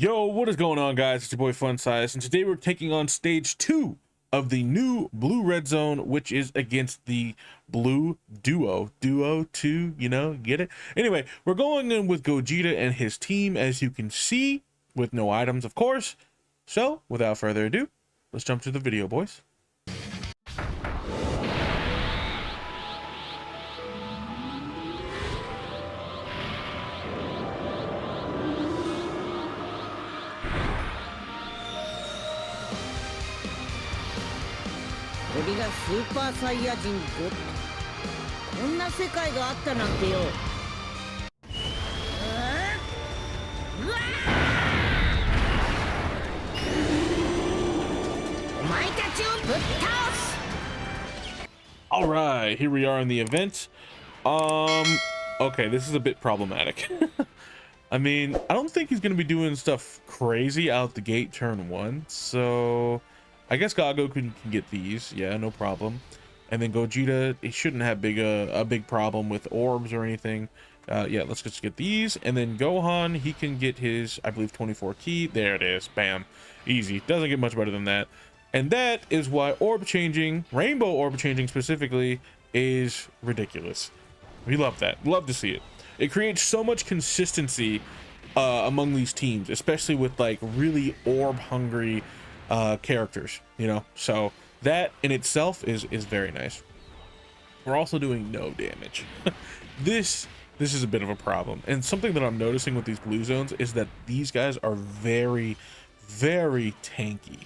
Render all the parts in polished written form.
Yo, what is going on, guys? It's your boy Fun Size, and today we're taking on stage 2 of the new Blue Red Zone, which is against the Blue Duo. Duo 2, you know, get it? Anyway, we're going in with Gogeta and his team, as you can see, with no items, of course. So, without further ado, let's jump to the video, boys.俺がスーパーサイヤ人ゴッド。こんな世界があったなんてよ。うわお前たちをぶっ倒す。 All right, here we are in the event. Okay, this is a bit problematic. I mean, I don't think he's going to be doing stuff crazy out the gate turn 1, so I guess Gago can get these. Yeah, no problem. And then Gogeta, he shouldn't have a big problem with orbs or anything. Yeah, let's just get these. And then Gohan, he can get his, I believe, 24 key. There it is. Bam. Easy. Doesn't get much better than that. And that is why orb changing, rainbow orb changing specifically, is ridiculous. We love that. Love to see it. It creates so much consistency among these teams, especially with like really orb hungry characters, you know. So that in itself is very nice. We're also doing no damage. This is a bit of a problem, and something that I'm noticing with these blue zones is that these guys are very tanky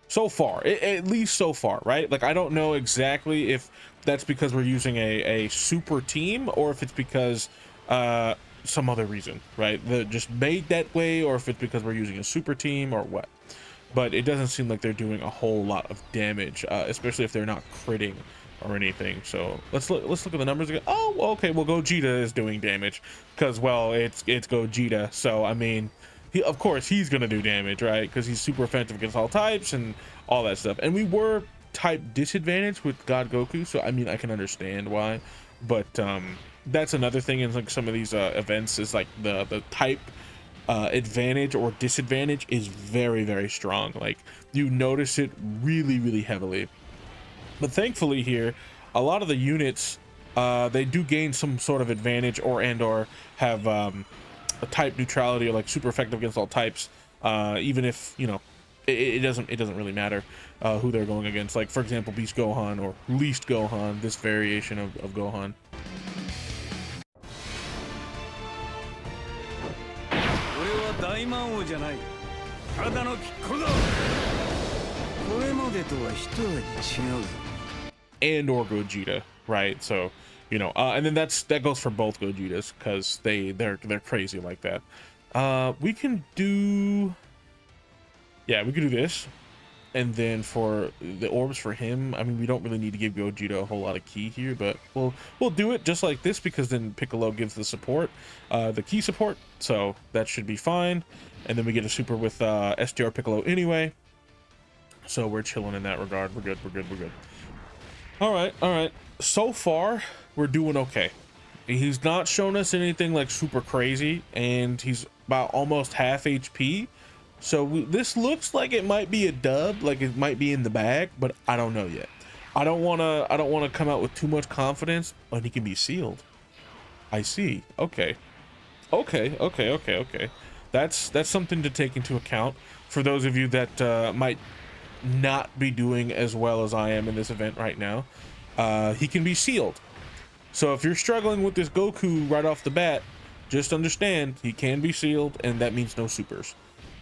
so far, at least so far, right? Like, I don't know exactly if that's because we're using a super team or if it's because some other reason, right, that just made that way, or if it's because we're using a super team or what. But it doesn't seem like they're doing a whole lot of damage, especially if they're not critting or anything. So let's look at the numbers again. Oh, okay, well, Gogeta is doing damage because, well, it's Gogeta, so I mean, of course he's gonna do damage, right? Because he's super effective against all types and all that stuff. And we were type disadvantaged with God Goku, so I mean, I can understand why. But that's another thing in like some of these events, is like the type advantage or disadvantage is very strong. Like, you notice it really heavily. But thankfully here, a lot of the units, they do gain some sort of advantage or have a type neutrality, or like super effective against all types, even if, you know, it doesn't really matter who they're going against. Like, for example, Beast Gohan or Least Gohan, this variation of Gohan. And or Gogeta, right? So, you know, and then that goes for both Gogetas, because they're crazy like that. We can do, yeah, we could do this. And then for the orbs for him, I mean, we don't really need to give Gogeta a whole lot of key here, but we'll do it just like this, because then Piccolo gives the support, the key support, so that should be fine. And then we get a super with SDR Piccolo anyway, so we're chilling in that regard. We're good. All right. So far, we're doing okay. He's not shown us anything like super crazy, and he's about almost half HP. So this looks like it might be a dub, like it might be in the bag, but I don't know yet. I don't want to come out with too much confidence, but he can be sealed. I see. Okay. That's something to take into account for those of you that might not be doing as well as I am in this event right now. He can be sealed. So if you're struggling with this Goku right off the bat, just understand he can be sealed, and that means no supers.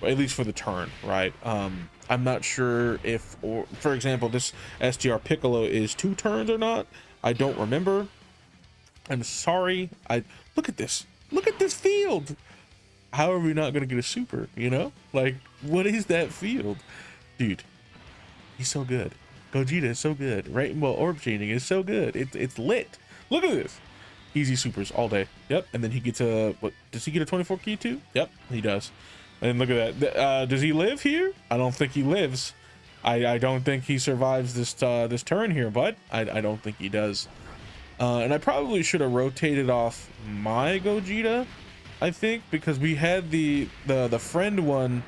At least for the turn, right? I'm not sure if, or for example, this SDR Piccolo is 2 turns or not. I don't remember. I'm sorry. Look at this field. How are we not gonna get a super? You know, like, what is that field, dude? He's so good. Gogeta is so good. Rainbow orb changing is so good. It's lit. Look at this. Easy supers all day. Yep. And then he gets a, what, does he get a 24 key too? Yep, he does. And look at that. Does he live here? I don't think he lives. I don't think he survives this this turn here, but I don't think he does. And I probably should have rotated off my Gogeta I think, because we had the friend one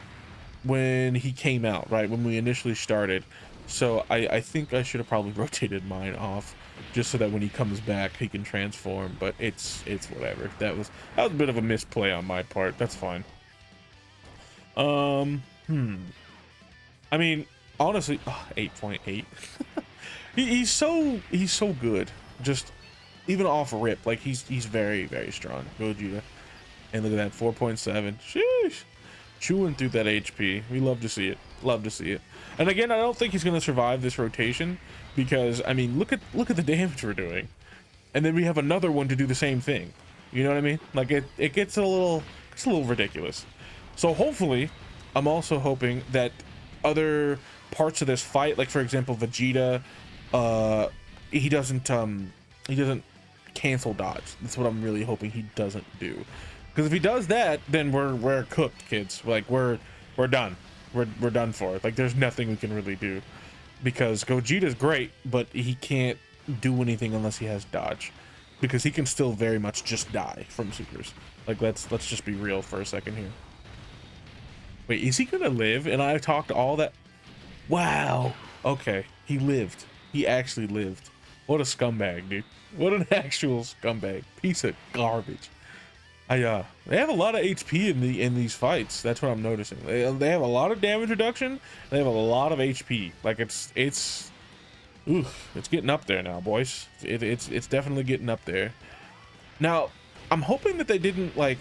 when he came out, right, when we initially started. So I think I should have probably rotated mine off just so that when he comes back he can transform, but it's whatever. That was a bit of a misplay on my part. That's fine. I mean, honestly, 8.8. He's so good. Just even off rip, like he's very, very strong. Gogeta. And look at that, 4.7. Sheesh. Chewing through that HP. We love to see it. Love to see it. And again, I don't think he's gonna survive this rotation because, I mean, look at the damage we're doing. And then we have another one to do the same thing. You know what I mean? Like it gets a little ridiculous. So hopefully, I'm also hoping that other parts of this fight, like for example Vegeta, he doesn't cancel dodge. That's what I'm really hoping he doesn't do. Because if he does that, then we're cooked, kids. Like we're done. We're done for. Like there's nothing we can really do. Because Gogeta's great, but he can't do anything unless he has dodge. Because he can still very much just die from supers. Like let's just be real for a second here. Wait, is he gonna live? And I talked all that. Wow. Okay, he lived. He actually lived. What a scumbag, dude. What an actual scumbag. Piece of garbage. They have a lot of HP in these fights. That's what I'm noticing. They have a lot of damage reduction. They have a lot of HP. Like it's getting up there now, boys. It's definitely getting up there. Now, I'm hoping that they didn't like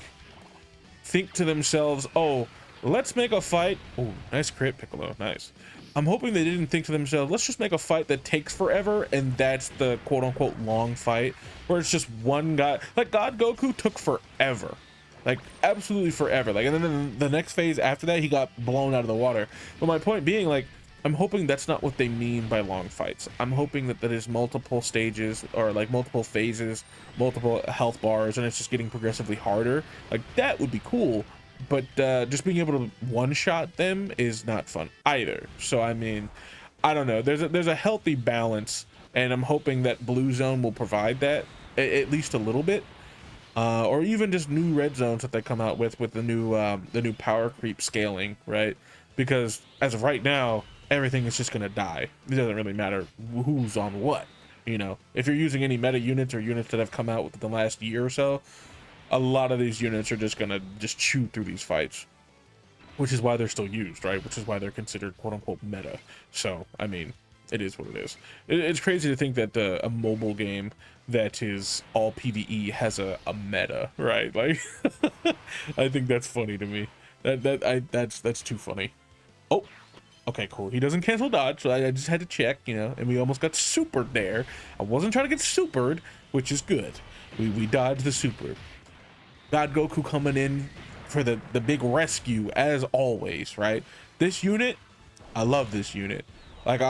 think to themselves, oh, let's make a fight. Oh, nice crit, Piccolo. Nice. I'm hoping they didn't think to themselves, let's just make a fight that takes forever, and that's the quote-unquote long fight, where it's just one guy. Like God Goku took forever, like absolutely forever. Like, and then the next phase after that, he got blown out of the water. But my point being, like, I'm hoping that's not what they mean by long fights. I'm hoping that is multiple stages, or like multiple phases, multiple health bars, and it's just getting progressively harder. Like that would be cool. But just being able to one-shot them is not fun either. So I mean, I don't know. There's a healthy balance, and I'm hoping that Blue Zone will provide that at least a little bit, or even just new red zones that they come out with the new power creep scaling, right? Because as of right now, everything is just gonna die. It doesn't really matter who's on what. You know, if you're using any meta units or units that have come out within the last year or so, a lot of these units are just gonna chew through these fights, which is why they're still used, right? Which is why they're considered quote-unquote meta. So I mean, it is what it is. It's crazy to think that a mobile game that is all PvE has a meta, right? Like I think that's funny to me. That's too funny. Oh, okay, cool. He doesn't cancel dodge, so I just had to check, you know, and we almost got supered there. I wasn't trying to get supered, which is good. We dodged the super. God Goku coming in for the big rescue as always, right? This unit, I love this unit. Like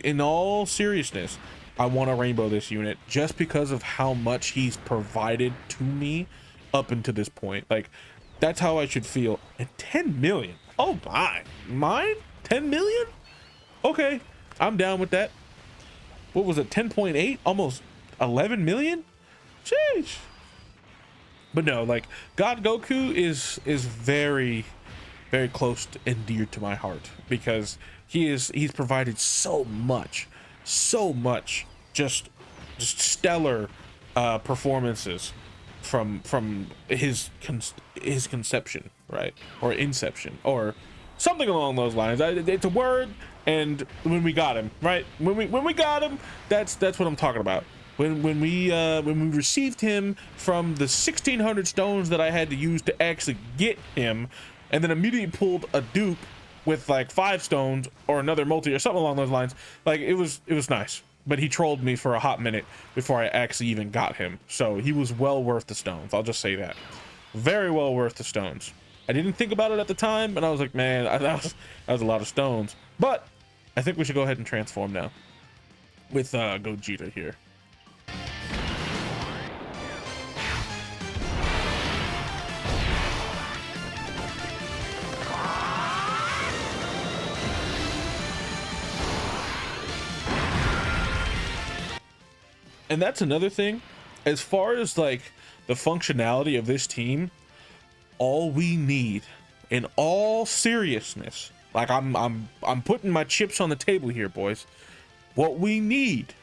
in all seriousness, I want to rainbow this unit just because of how much he's provided to me up until this point. Like that's how I should feel. And 10 million. Oh my, mine 10 million. Okay, I'm down with that. What was it? 10.8, almost 11 million. Sheesh. But no, like God Goku is very, very close and dear to my heart because he's provided so much just stellar performances from his conception, right? Or inception or something along those lines. It's a word, and when we got him, right? When we got him, that's what I'm talking about. When we received him from the 1600 stones that I had to use to actually get him, and then immediately pulled a dupe with like 5 stones or another multi or something along those lines. Like it was nice, but he trolled me for a hot minute before I actually even got him. So he was well worth the stones. I'll just say that. Very well worth the stones. I didn't think about it at the time, and I was like, man, that was a lot of stones. But I think we should go ahead and transform now with Gogeta here. And that's another thing, as far as like the functionality of this team, all we need, in all seriousness, like I'm putting my chips on the table here, boys. What we need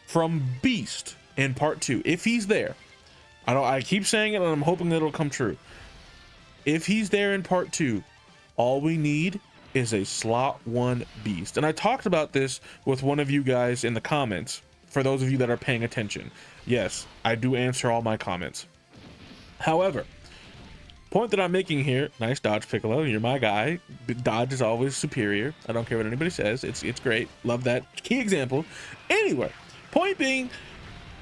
from Beast in part 2, if he's there, I keep saying it and I'm hoping that it'll come true. If he's there in part 2, all we need is a slot 1 Beast. And I talked about this with one of you guys in the comments, for those of you that are paying attention. Yes, I do answer all my comments. However, point that I'm making here, nice dodge, Piccolo, you're my guy. Dodge is always superior. I don't care what anybody says. It's great. Love that key example. Anyway, point being,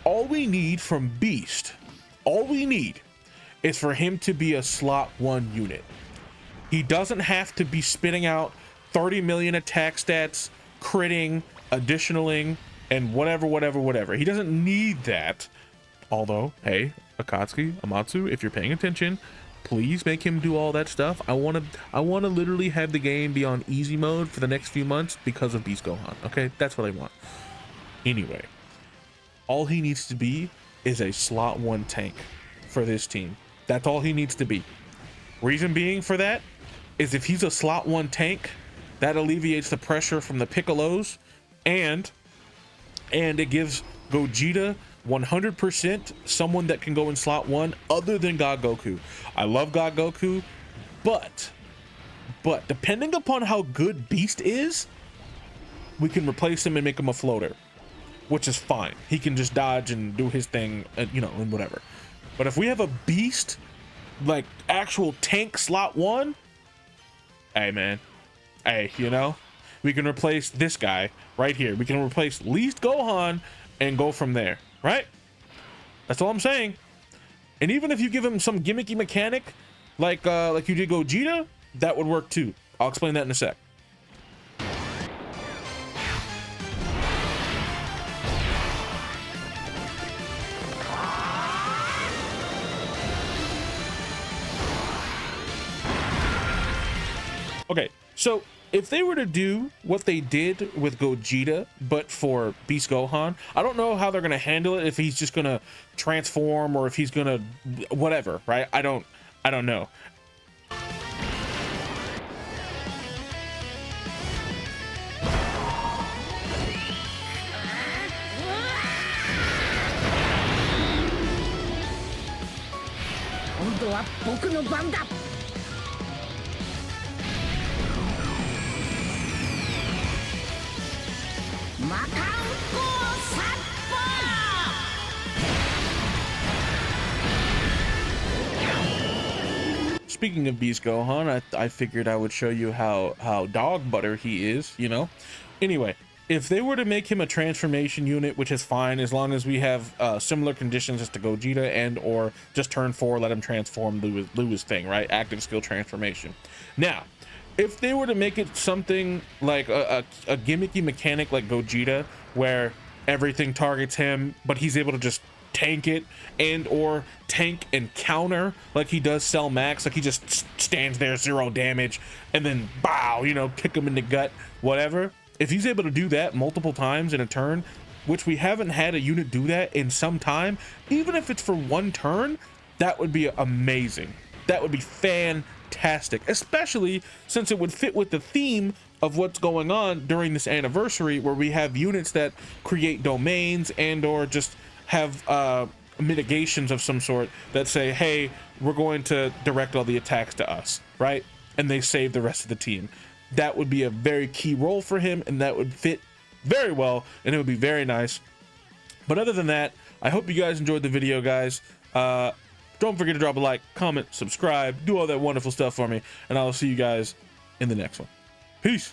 all we need from Beast, all we need is for him to be a slot 1 unit. He doesn't have to be spitting out 30 million attack stats, critting, additionaling, and whatever. He doesn't need that. Although, hey, Akatsuki, Amatsu, if you're paying attention, please make him do all that stuff. I want to literally have the game be on easy mode for the next few months because of Beast Gohan. Okay, that's what I want. Anyway, all he needs to be is a slot 1 tank for this team. That's all he needs to be. Reason being for that is if he's a slot 1 tank, that alleviates the pressure from the Piccolos, and it gives Gogeta 100% someone that can go in slot 1 other than God Goku. I love God Goku, but depending upon how good Beast is, we can replace him and make him a floater, which is fine. He can just dodge and do his thing, you know, and whatever. But if we have a Beast, like actual tank slot 1, hey man, hey, you know, we can replace this guy right here. We can replace least Gohan and go from there, right? That's all I'm saying. And even if you give him some gimmicky mechanic like you did Gogeta, that would work too. I'll explain that in a sec. Okay, so if they were to do what they did with Gogeta, but for Beast Gohan, I don't know how they're gonna handle it. If he's just gonna transform or if he's gonna whatever, right? I don't know. Speaking of Beast Gohan, I figured I would show you how dog butter he is, you know? Anyway, if they were to make him a transformation unit, which is fine as long as we have similar conditions as to Gogeta, and or just turn 4, let him transform, do his thing, right? Active skill transformation. Now, if they were to make it something like a gimmicky mechanic like Gogeta, where everything targets him, but he's able to just tank it and or tank and counter like he does Cell Max, like he just stands there 0 damage and then bow, you know, kick him in the gut, whatever. If he's able to do that multiple times in a turn, which we haven't had a unit do that in some time, even if it's for 1 turn, that would be amazing. That would be fantastic, especially since it would fit with the theme of what's going on during this anniversary, where we have units that create domains and or just have mitigations of some sort that say, hey, we're going to direct all the attacks to us, right? And they save the rest of the team. That would be a very key role for him, and that would fit very well, and it would be very nice. But other than that, I hope you guys enjoyed the video, guys. Don't forget to drop a like, comment, subscribe, do all that wonderful stuff for me, and I'll see you guys in the next one. Peace.